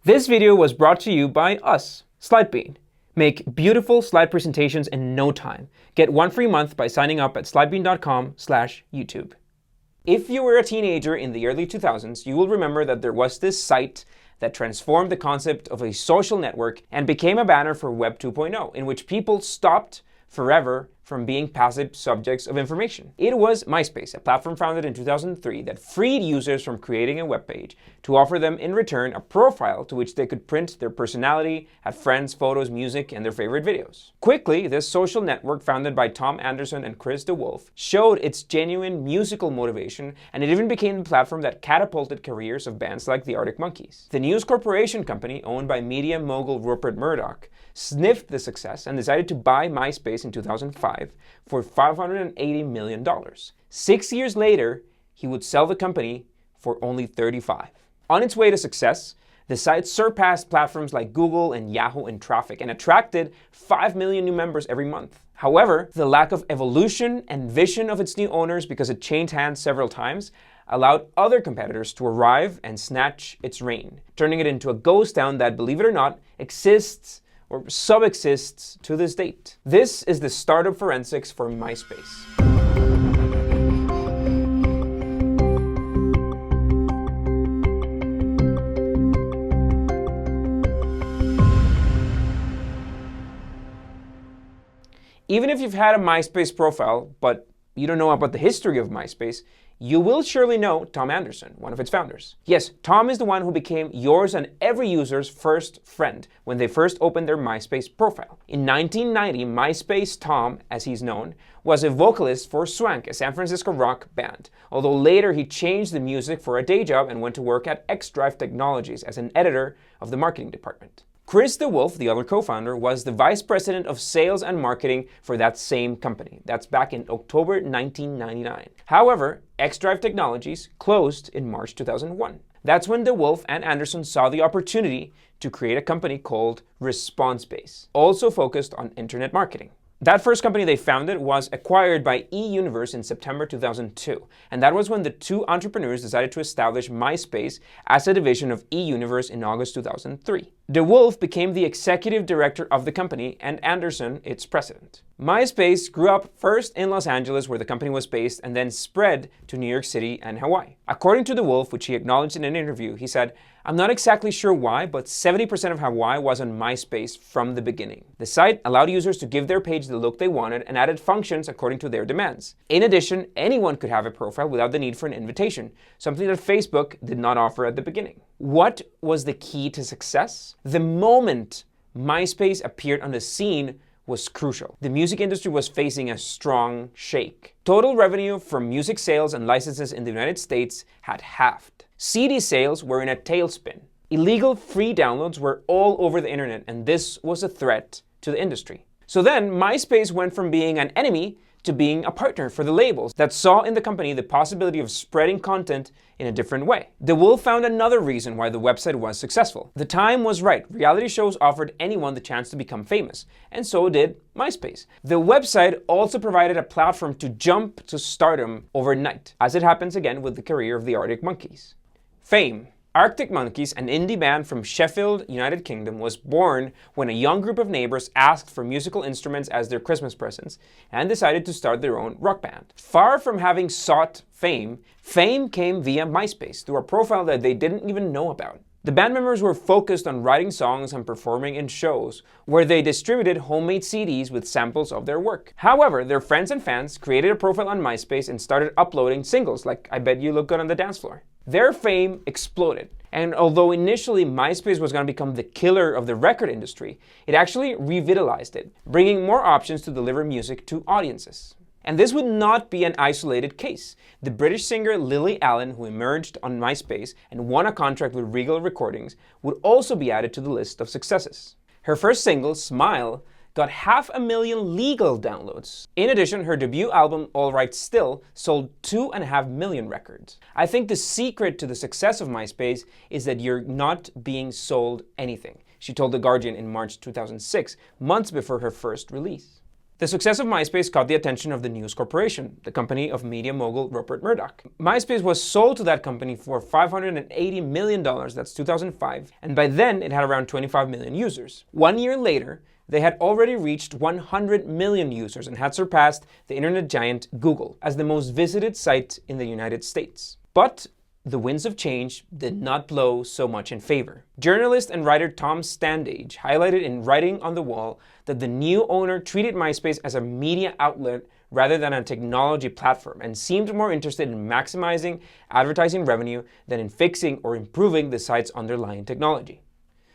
This video was brought to you by us, Slidebean. Make beautiful slide presentations in no time. Get 1 free month by signing up at slidebean.com/YouTube. If you were a teenager in the early 2000s, you will remember that there was this site that transformed the concept of a social network and became a banner for Web 2.0, in which people stopped forever from being passive subjects of information. It was MySpace, a platform founded in 2003 that freed users from creating a web page to offer them in return a profile to which they could print their personality, add friends, photos, music, and their favorite videos. Quickly, this social network founded by Tom Anderson and Chris DeWolfe showed its genuine musical motivation, and it even became the platform that catapulted careers of bands like the Arctic Monkeys. The News Corporation company, owned by media mogul Rupert Murdoch, sniffed the success and decided to buy MySpace in 2005 for $580 million. 6 years later, he would sell the company for only 35. On its way to success, the site surpassed platforms like Google and Yahoo in traffic and attracted 5 million new members every month. However, the lack of evolution and vision of its new owners, because it changed hands several times, allowed other competitors to arrive and snatch its reign, turning it into a ghost town that, believe it or not, exists or subsists to this date. This is the startup forensics for MySpace. Even if you've had a MySpace profile, but you don't know about the history of MySpace, you will surely know Tom Anderson, one of its founders. Yes, Tom is the one who became yours and every user's first friend when they first opened their MySpace profile. In 1990, MySpace Tom, as he's known, was a vocalist for Swank, a San Francisco rock band, although later he changed the music for a day job and went to work at X-Drive Technologies as an editor of the marketing department. Chris DeWolfe, the other co-founder, was the vice president of sales and marketing for that same company. That's back in October 1999. However, X-Drive Technologies closed in March 2001. That's when DeWolfe and Anderson saw the opportunity to create a company called ResponseBase, also focused on internet marketing. That first company they founded was acquired by eUniverse in September 2002, and that was when the two entrepreneurs decided to establish MySpace as a division of eUniverse in August 2003. DeWolfe became the executive director of the company and Anderson its president. MySpace grew up first in Los Angeles, where the company was based, and then spread to New York City and Hawaii. According to DeWolfe, which he acknowledged in an interview, he said, "I'm not exactly sure why, but 70% of Hawaii was on MySpace from the beginning. The site allowed users to give their page the look they wanted and added functions according to their demands. In addition, anyone could have a profile without the need for an invitation, something that Facebook did not offer at the beginning." What was the key to success? The moment MySpace appeared on the scene was crucial. The music industry was facing a strong shake. Total revenue from music sales and licenses in the United States had halved. CD sales were in a tailspin. Illegal free downloads were all over the internet, and this was a threat to the industry. So then MySpace went from being an enemy to being a partner for the labels that saw in the company the possibility of spreading content in a different way. DeWolfe found another reason why the website was successful. The time was right. Reality shows offered anyone the chance to become famous, and so did MySpace. The website also provided a platform to jump to stardom overnight, as it happens again with the career of the Arctic Monkeys. Fame. Arctic Monkeys, an indie band from Sheffield, United Kingdom, was born when a young group of neighbors asked for musical instruments as their Christmas presents and decided to start their own rock band. Far from having sought fame, fame came via MySpace through a profile that they didn't even know about. The band members were focused on writing songs and performing in shows where they distributed homemade CDs with samples of their work. However, their friends and fans created a profile on MySpace and started uploading singles like "I Bet You Look Good on the Dance Floor." Their fame exploded, and although initially MySpace was going to become the killer of the record industry, it actually revitalized it, bringing more options to deliver music to audiences. And this would not be an isolated case. The British singer Lily Allen, who emerged on MySpace and won a contract with Regal Recordings, would also be added to the list of successes. Her first single, "Smile," got 500,000 legal downloads. In addition, her debut album, All Right Still, sold 2.5 million records. I think the secret to the success of MySpace is that you're not being sold anything, she told The Guardian in March 2006, months before her first release. The success of MySpace caught the attention of the News Corporation, the company of media mogul Rupert Murdoch. MySpace was sold to that company for $580 million, that's 2005, and by then it had around 25 million users. 1 year later, they had already reached 100 million users and had surpassed the internet giant Google as the most visited site in the United States. But the winds of change did not blow so much in favor. Journalist and writer Tom Standage highlighted in Writing on the Wall that the new owner treated MySpace as a media outlet rather than a technology platform and seemed more interested in maximizing advertising revenue than in fixing or improving the site's underlying technology.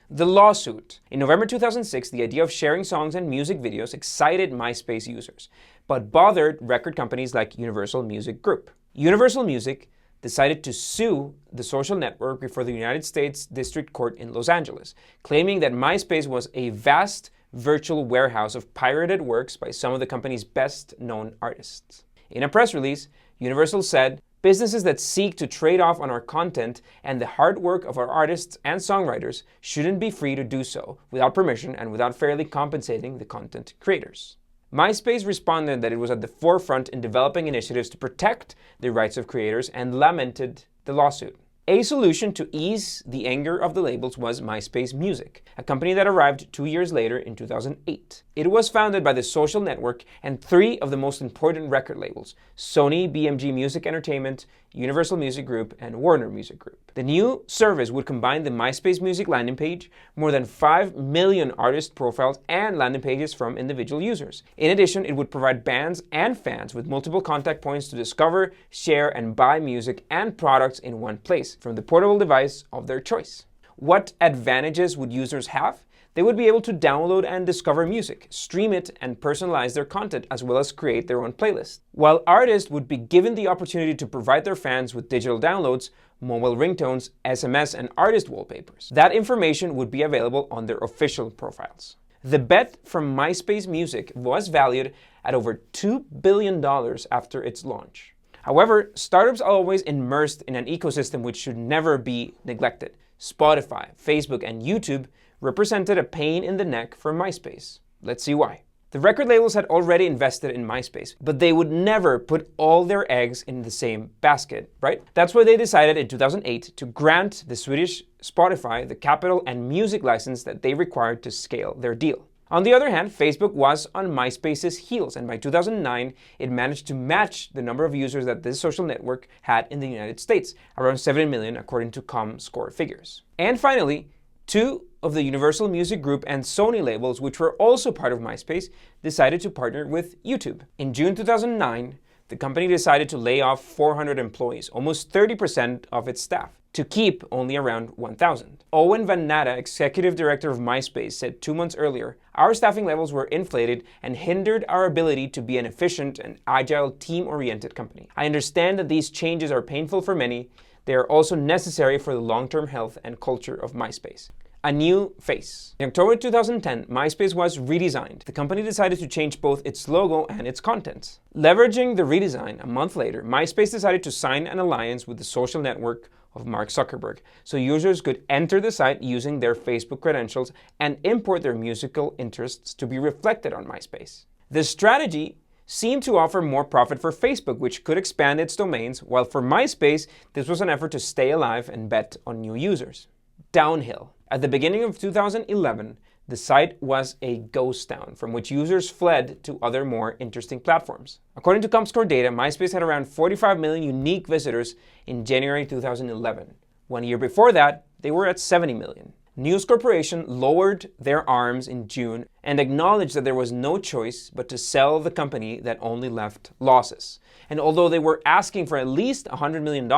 The lawsuit. In November 2006, the idea of sharing songs and music videos excited MySpace users, but bothered record companies like Universal Music Group. Universal Music decided to sue the social network before the United States District Court in Los Angeles, claiming that MySpace was a vast virtual warehouse of pirated works by some of the company's best-known artists. In a press release, Universal said, "Businesses that seek to trade off on our content and the hard work of our artists and songwriters shouldn't be free to do so without permission and without fairly compensating the content creators." MySpace responded that it was at the forefront in developing initiatives to protect the rights of creators and lamented the lawsuit. A solution to ease the anger of the labels was MySpace Music, a company that arrived 2 years later in 2008. It was founded by the social network and 3 of the most important record labels: Sony BMG Music Entertainment, Universal Music Group, and Warner Music Group. The new service would combine the MySpace Music landing page, more than 5 million artist profiles, and landing pages from individual users. In addition, it would provide bands and fans with multiple contact points to discover, share, and buy music and products in one place, from the portable device of their choice. What advantages would users have? They would be able to download and discover music, stream it, and personalize their content, as well as create their own playlist. While artists would be given the opportunity to provide their fans with digital downloads, mobile ringtones, SMS, and artist wallpapers. That information would be available on their official profiles. The bet from MySpace Music was valued at over $2 billion after its launch. However, startups are always immersed in an ecosystem which should never be neglected. Spotify, Facebook, and YouTube represented a pain in the neck for MySpace. Let's see why. The record labels had already invested in MySpace, but they would never put all their eggs in the same basket, right? That's why they decided in 2008 to grant the Swedish Spotify the capital and music license that they required to scale their deal. On the other hand, Facebook was on MySpace's heels, and by 2009, it managed to match the number of users that this social network had in the United States, around 7 million according to Comscore figures. And finally, 2 of the Universal Music Group and Sony labels, which were also part of MySpace, decided to partner with YouTube. In June 2009, the company decided to lay off 400 employees, almost 30% of its staff, to keep only around 1,000. Owen Van Natta, executive director of MySpace, said 2 months earlier, "Our staffing levels were inflated and hindered our ability to be an efficient and agile, team-oriented company. I understand that these changes are painful for many. They are also necessary for the long-term health and culture of MySpace." A new face. In October 2010, MySpace was redesigned. The company decided to change both its logo and its contents. Leveraging the redesign, a month later, MySpace decided to sign an alliance with the social network of Mark Zuckerberg, so users could enter the site using their Facebook credentials and import their musical interests to be reflected on MySpace. This strategy seemed to offer more profit for Facebook, which could expand its domains, while for MySpace, this was an effort to stay alive and bet on new users. Downhill. At the beginning of 2011, the site was a ghost town from which users fled to other more interesting platforms. According to Comscore data, MySpace had around 45 million unique visitors in January 2011. 1 year before that, they were at 70 million. News Corporation lowered their arms in June and acknowledged that there was no choice but to sell the company that only left losses. And although they were asking for at least $100 million,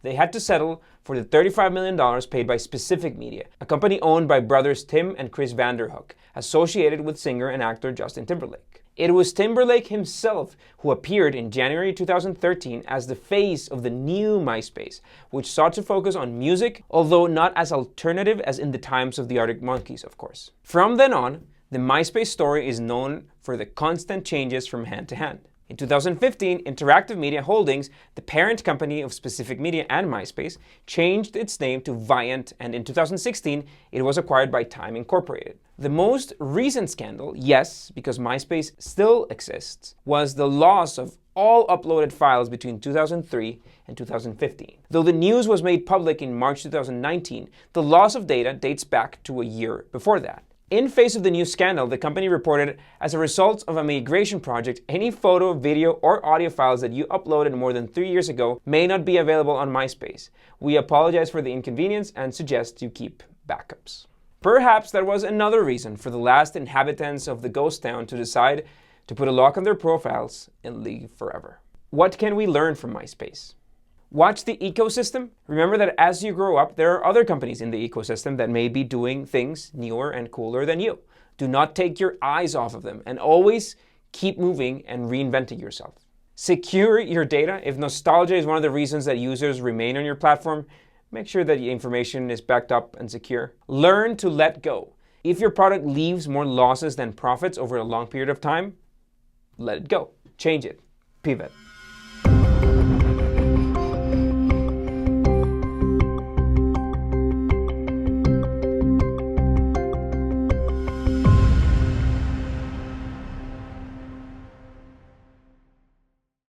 they had to settle for the $35 million paid by Specific Media, a company owned by brothers Tim and Chris Vanderhook, associated with singer and actor Justin Timberlake. It was Timberlake himself who appeared in January 2013 as the face of the new MySpace, which sought to focus on music, although not as alternative as in the times of the Arctic Monkeys, of course. From then on, the MySpace story is known for the constant changes from hand to hand. In 2015, Interactive Media Holdings, the parent company of Specific Media and MySpace, changed its name to Viant, and in 2016, it was acquired by Time Incorporated. The most recent scandal, yes, because MySpace still exists, was the loss of all uploaded files between 2003 and 2015. Though the news was made public in March 2019, the loss of data dates back to a year before that. In face of the new scandal, the company reported, as a result of a migration project, any photo, video, or audio files that you uploaded more than 3 years ago may not be available on MySpace. We apologize for the inconvenience and suggest you keep backups. Perhaps that was another reason for the last inhabitants of the ghost town to decide to put a lock on their profiles and leave forever. What can we learn from MySpace? Watch the ecosystem. Remember that as you grow up, there are other companies in the ecosystem that may be doing things newer and cooler than you. Do not take your eyes off of them and always keep moving and reinventing yourself. Secure your data. If nostalgia is one of the reasons that users remain on your platform, make sure that the information is backed up and secure. Learn to let go. If your product leaves more losses than profits over a long period of time, let it go. Change it. Pivot.